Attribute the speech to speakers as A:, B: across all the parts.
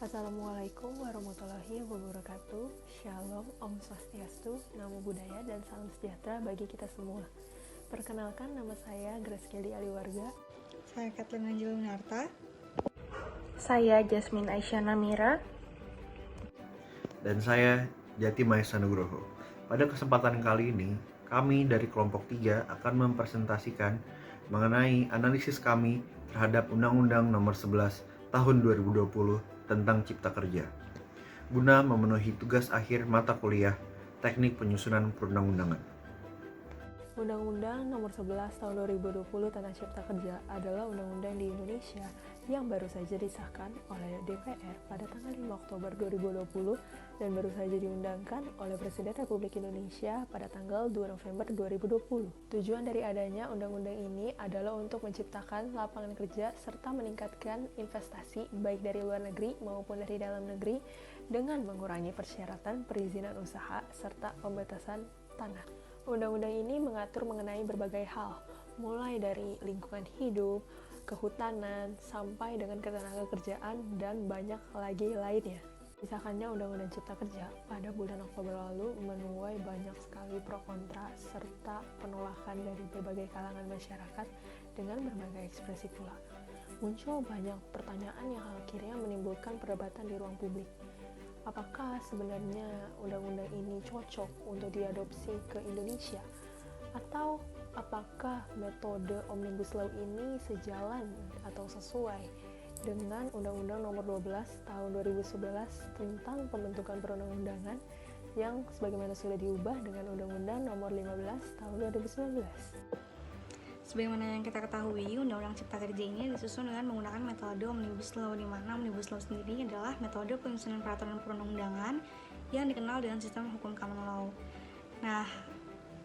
A: Assalamualaikum warahmatullahi wabarakatuh. Shalom, Om Swastiastu, Namo Buddhaya, dan salam sejahtera bagi kita semua. Perkenalkan, nama saya Grace Kelly Aliwarga.
B: Saya Kathleen Angela Winarta.
C: Saya Jasmine Aisyah Namira.
D: Dan saya Jati Maesa Nugroho. Pada kesempatan kali ini, kami dari kelompok 3 akan mempresentasikan mengenai analisis kami terhadap Undang-Undang Nomor 11 Tahun 2020 tentang Cipta Kerja, guna memenuhi tugas akhir mata kuliah Teknik Penyusunan Perundang-undangan.
A: Undang-Undang Nomor 11 Tahun 2020 tentang Cipta Kerja adalah undang-undang di Indonesia yang baru saja disahkan oleh DPR pada tanggal 5 Oktober 2020 dan baru saja diundangkan oleh Presiden Republik Indonesia pada tanggal 2 November 2020. Tujuan dari adanya undang-undang ini adalah untuk menciptakan lapangan kerja serta meningkatkan investasi baik dari luar negeri maupun dari dalam negeri dengan mengurangi persyaratan perizinan usaha serta pembatasan tanah. Undang-undang ini mengatur mengenai berbagai hal, mulai dari lingkungan hidup, kehutanan, sampai dengan ketenagakerjaan, dan banyak lagi lainnya. Disahkannya Undang-Undang Cipta Kerja pada bulan Oktober lalu menuai banyak sekali pro kontra serta penolakan dari berbagai kalangan masyarakat dengan berbagai ekspresi pula. Muncul banyak pertanyaan yang akhirnya menimbulkan perdebatan di ruang publik. Apakah sebenarnya undang-undang ini cocok untuk diadopsi ke Indonesia? Atau apakah metode Omnibus Law ini sejalan atau sesuai dengan Undang-Undang Nomor 12 Tahun 2011 tentang pembentukan perundang-undangan yang sebagaimana sudah diubah dengan Undang-Undang Nomor 15 Tahun 2019?
B: Sebagaimana yang kita ketahui, Undang-Undang Cipta Kerja ini disusun dengan menggunakan metode Omnibus Law, di mana Omnibus Law sendiri adalah metode penyusunan peraturan perundang-undangan yang dikenal dengan sistem hukum common law. Nah,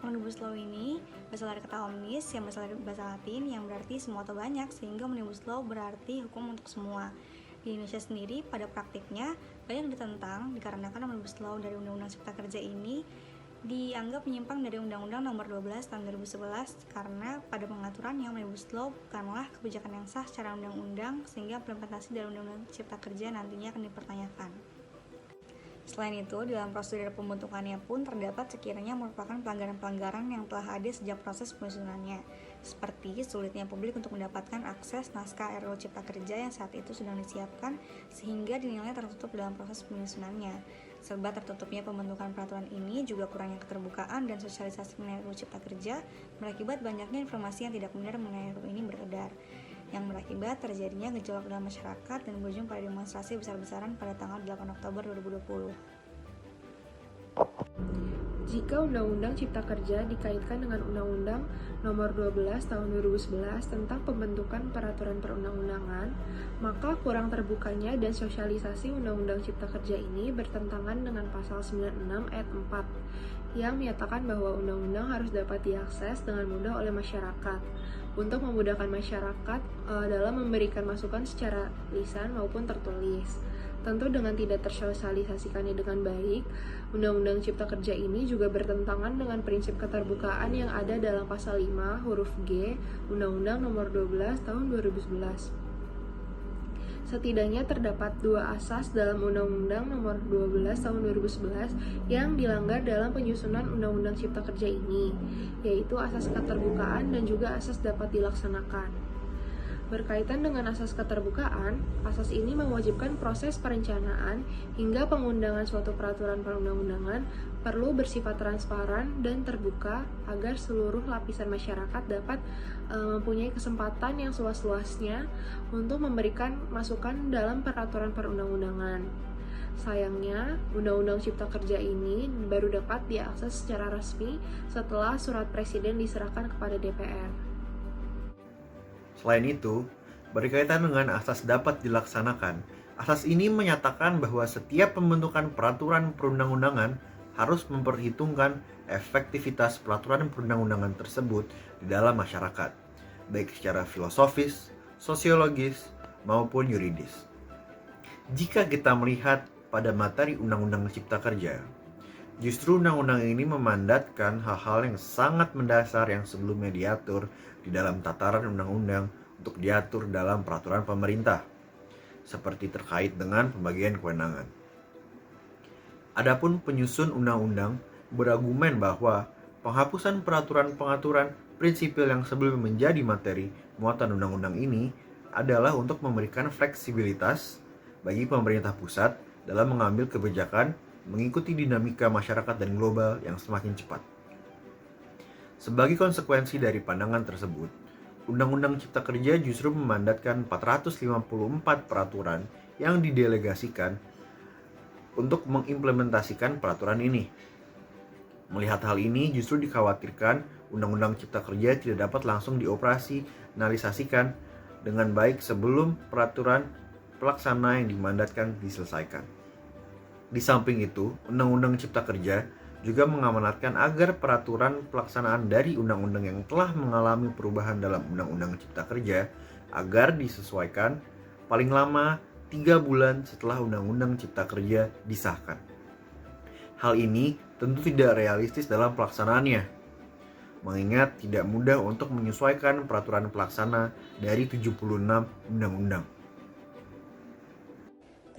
B: Omnibus Law ini berasal dari kata omnis yang berasal dari bahasa Latin yang berarti semua atau banyak, sehingga Omnibus Law berarti hukum untuk semua. Di Indonesia sendiri, pada praktiknya banyak ditentang dikarenakan Omnibus Law dari Undang-Undang Cipta Kerja ini dianggap menyimpang dari Undang-Undang Nomor 12 Tahun 2011 karena pada pengaturannya Omnibus Law bukanlah kebijakan yang sah secara undang-undang, sehingga implementasi dari Undang-Undang Cipta Kerja nantinya akan dipertanyakan. Selain itu, dalam prosedur pembentukannya pun terdapat sekiranya merupakan pelanggaran-pelanggaran yang telah ada sejak proses penyusunannya, seperti sulitnya publik untuk mendapatkan akses naskah RUU Cipta Kerja yang saat itu sedang disiapkan sehingga dinilai tertutup dalam proses penyusunannya. Serba tertutupnya pembentukan peraturan ini juga kurangnya keterbukaan dan sosialisasi mengenai RUU Cipta Kerja berakibat banyaknya informasi yang tidak benar mengenai RUU ini beredar, yang berakibat terjadinya gejolak dalam masyarakat dan berujung pada demonstrasi besar-besaran pada tanggal 8 Oktober 2020.
C: Jika Undang-Undang Cipta Kerja dikaitkan dengan Undang-Undang Nomor 12 Tahun 2011 tentang pembentukan peraturan perundang-undangan, maka kurang terbukanya dan sosialisasi Undang-Undang Cipta Kerja ini bertentangan dengan Pasal 96 Ayat 4 yang menyatakan bahwa undang-undang harus dapat diakses dengan mudah oleh masyarakat. Untuk memudahkan masyarakat dalam memberikan masukan secara lisan maupun tertulis. Tentu dengan tidak tersosialisasikannya dengan baik, Undang-Undang Cipta Kerja ini juga bertentangan dengan prinsip keterbukaan yang ada dalam Pasal 5 huruf G Undang-Undang Nomor 12 Tahun 2011. Setidaknya terdapat dua asas dalam Undang-Undang Nomor 12 Tahun 2011 yang dilanggar dalam penyusunan Undang-Undang Cipta Kerja ini, yaitu asas keterbukaan dan juga asas dapat dilaksanakan. Berkaitan dengan asas keterbukaan, asas ini mewajibkan proses perencanaan hingga pengundangan suatu peraturan perundang-undangan perlu bersifat transparan dan terbuka agar seluruh lapisan masyarakat dapat mempunyai kesempatan yang seluas-luasnya untuk memberikan masukan dalam peraturan perundang-undangan. Sayangnya, Undang-Undang Cipta Kerja ini baru dapat diakses secara resmi setelah surat Presiden diserahkan kepada DPR.
D: Selain itu, berkaitan dengan asas dapat dilaksanakan, asas ini menyatakan bahwa setiap pembentukan peraturan perundang-undangan harus memperhitungkan efektivitas peraturan perundang-undangan tersebut di dalam masyarakat, baik secara filosofis, sosiologis, maupun yuridis. Jika kita melihat pada materi Undang-Undang Cipta Kerja, justru undang-undang ini memandatkan hal-hal yang sangat mendasar yang sebelumnya diatur di dalam tataran undang-undang untuk diatur dalam peraturan pemerintah. seperti terkait dengan pembagian kewenangan. Adapun penyusun undang-undang berargumen bahwa penghapusan peraturan-pengaturan prinsipil yang sebelumnya menjadi materi muatan undang-undang ini adalah untuk memberikan fleksibilitas bagi pemerintah pusat dalam mengambil kebijakan mengikuti dinamika masyarakat dan global yang semakin cepat. Sebagai konsekuensi dari pandangan tersebut, Undang-Undang Cipta Kerja justru memandatkan 454 peraturan yang didelegasikan untuk mengimplementasikan peraturan ini. Melihat hal ini, justru dikhawatirkan Undang-Undang Cipta Kerja tidak dapat langsung dioperasionalisasikan dengan baik sebelum peraturan pelaksana yang dimandatkan diselesaikan. Di samping itu, Undang-Undang Cipta Kerja juga mengamanatkan agar peraturan pelaksanaan dari undang-undang yang telah mengalami perubahan dalam Undang-Undang Cipta Kerja agar disesuaikan paling lama 3 bulan setelah Undang-Undang Cipta Kerja disahkan. Hal ini tentu tidak realistis dalam pelaksanaannya, mengingat tidak mudah untuk menyesuaikan peraturan pelaksana dari 76 undang-undang.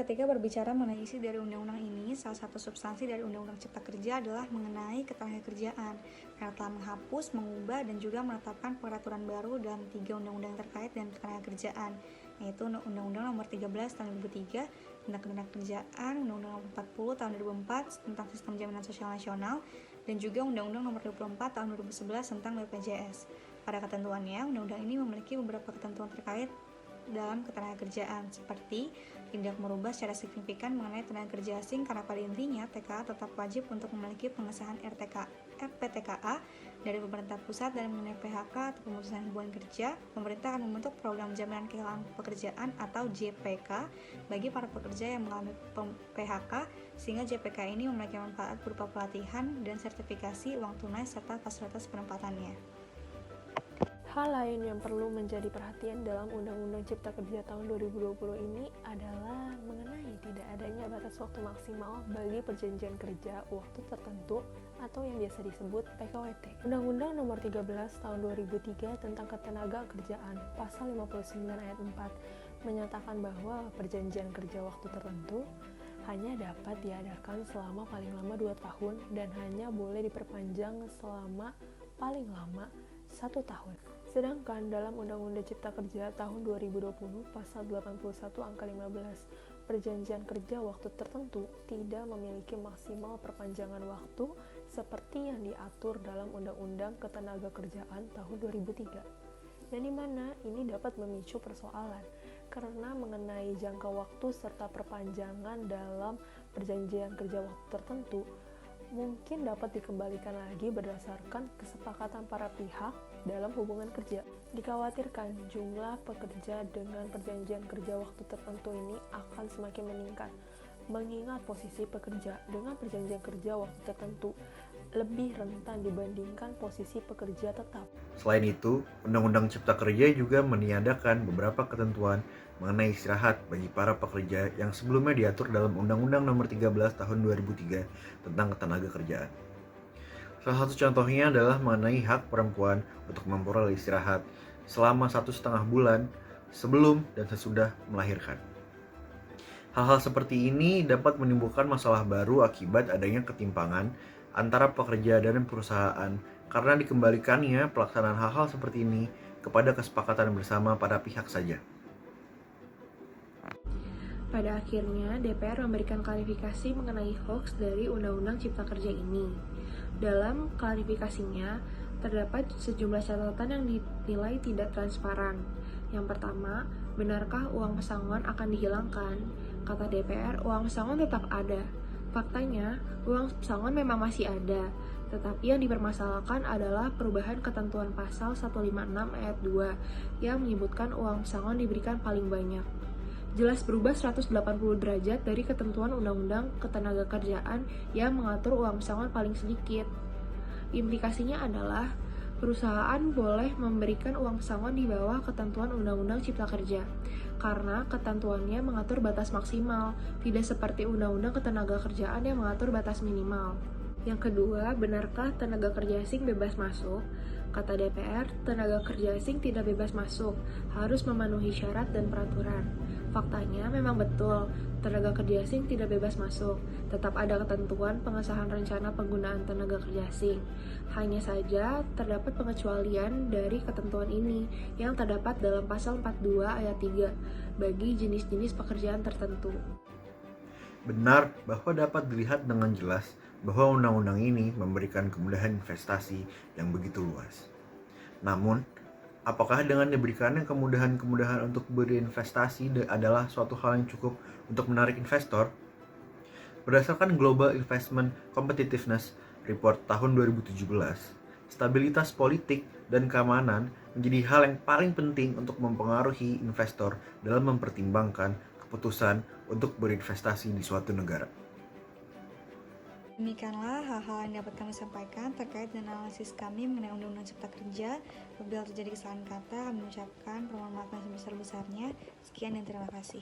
B: Ketika berbicara mengenai isi dari undang-undang ini, salah satu substansi dari Undang-Undang Cipta Kerja adalah mengenai ketenagakerjaan, karena telah menghapus, mengubah, dan juga menetapkan peraturan baru dalam 3 undang-undang terkait dengan ketenagakerjaan, yaitu Undang-Undang Nomor 13 Tahun 2003 tentang ketenagakerjaan, Undang-Undang Nomor 40 Tahun 2004 tentang Sistem Jaminan Sosial Nasional, dan juga Undang-Undang Nomor 24 Tahun 2011 tentang BPJS. Pada ketentuannya, undang-undang ini memiliki beberapa ketentuan terkait dalam ketenagakerjaan, seperti tidak merubah secara signifikan mengenai tenaga kerja asing karena pada intinya TKA tetap wajib untuk memiliki pengesahan RPTKA dari pemerintah pusat dan mengenai PHK atau pemutusan hubungan kerja, pemerintah akan membentuk program jaminan kehilangan pekerjaan atau JPK bagi para pekerja yang mengalami PHK, sehingga JPK ini memiliki manfaat berupa pelatihan dan sertifikasi, uang tunai, serta fasilitas penempatannya.
A: Hal lain yang perlu menjadi perhatian dalam Undang-Undang Cipta Kerja tahun 2020 ini adalah mengenai tidak adanya batas waktu maksimal bagi perjanjian kerja waktu tertentu atau yang biasa disebut PKWT. Undang-Undang Nomor 13 Tahun 2003 tentang Ketenagakerjaan Pasal 59 Ayat 4 menyatakan bahwa perjanjian kerja waktu tertentu hanya dapat diadakan selama paling lama 2 tahun dan hanya boleh diperpanjang selama paling lama 1 tahun. Sedangkan dalam Undang-Undang Cipta Kerja tahun 2020 pasal 81 angka 15, perjanjian kerja waktu tertentu tidak memiliki maksimal perpanjangan waktu seperti yang diatur dalam Undang-Undang Ketenagakerjaan tahun 2003. Yang dimana ini dapat memicu persoalan karena mengenai jangka waktu serta perpanjangan dalam perjanjian kerja waktu tertentu mungkin dapat dikembalikan lagi berdasarkan kesepakatan para pihak dalam hubungan kerja. Dikhawatirkan jumlah pekerja dengan perjanjian kerja waktu tertentu ini akan semakin meningkat, mengingat posisi pekerja dengan perjanjian kerja waktu tertentu lebih rentan dibandingkan posisi pekerja tetap.
D: Selain itu, Undang-Undang Cipta Kerja juga meniadakan beberapa ketentuan mengenai istirahat bagi para pekerja yang sebelumnya diatur dalam Undang-Undang Nomor 13 Tahun 2003 tentang Ketenagakerjaan. Salah satu contohnya adalah mengenai hak perempuan untuk memperoleh istirahat selama 1,5 bulan sebelum dan sesudah melahirkan. Hal-hal seperti ini dapat menimbulkan masalah baru akibat adanya ketimpangan antara pekerja dan perusahaan karena dikembalikannya pelaksanaan hal-hal seperti ini kepada kesepakatan bersama para pihak saja.
C: Pada akhirnya, DPR memberikan klarifikasi mengenai hoax dari Undang-Undang Cipta Kerja ini. Dalam klarifikasinya, terdapat sejumlah catatan yang dinilai tidak transparan. Yang pertama, benarkah uang pesangon akan dihilangkan? Kata DPR, uang pesangon tetap ada. Faktanya, uang pesangon memang masih ada, tetapi yang dipermasalahkan adalah perubahan ketentuan pasal 156 ayat 2 yang menyebutkan uang pesangon diberikan paling banyak. Jelas berubah 180 derajat dari ketentuan Undang-Undang Ketenagakerjaan yang mengatur uang pesangon paling sedikit. Implikasinya adalah perusahaan boleh memberikan uang pesangon di bawah ketentuan Undang-Undang Cipta Kerja, karena ketentuannya mengatur batas maksimal, tidak seperti Undang-Undang Ketenagakerjaan yang mengatur batas minimal. Yang kedua, benarkah tenaga kerja asing bebas masuk? Kata DPR, tenaga kerja asing tidak bebas masuk, harus memenuhi syarat dan peraturan. Faktanya memang betul, tenaga kerja asing tidak bebas masuk. Tetap ada ketentuan pengesahan rencana penggunaan tenaga kerja asing. Hanya saja terdapat pengecualian dari ketentuan ini yang terdapat dalam pasal 42 ayat 3 bagi jenis-jenis pekerjaan tertentu.
D: Benar bahwa dapat dilihat dengan jelas bahwa undang-undang ini memberikan kemudahan investasi yang begitu luas. Namun, apakah dengan diberikannya kemudahan-kemudahan untuk berinvestasi adalah suatu hal yang cukup untuk menarik investor? Berdasarkan Global Investment Competitiveness Report tahun 2017, stabilitas politik dan keamanan menjadi hal yang paling penting untuk mempengaruhi investor dalam mempertimbangkan keputusan untuk berinvestasi di suatu negara.
B: Demikianlah hal-hal yang dapat kami sampaikan terkait dengan analisis kami mengenai Undang-Undang Cipta Kerja. Apabila terjadi kesalahan kata, kami mengucapkan permohonan maaf yang sebesar-besarnya. Sekian dan terima kasih.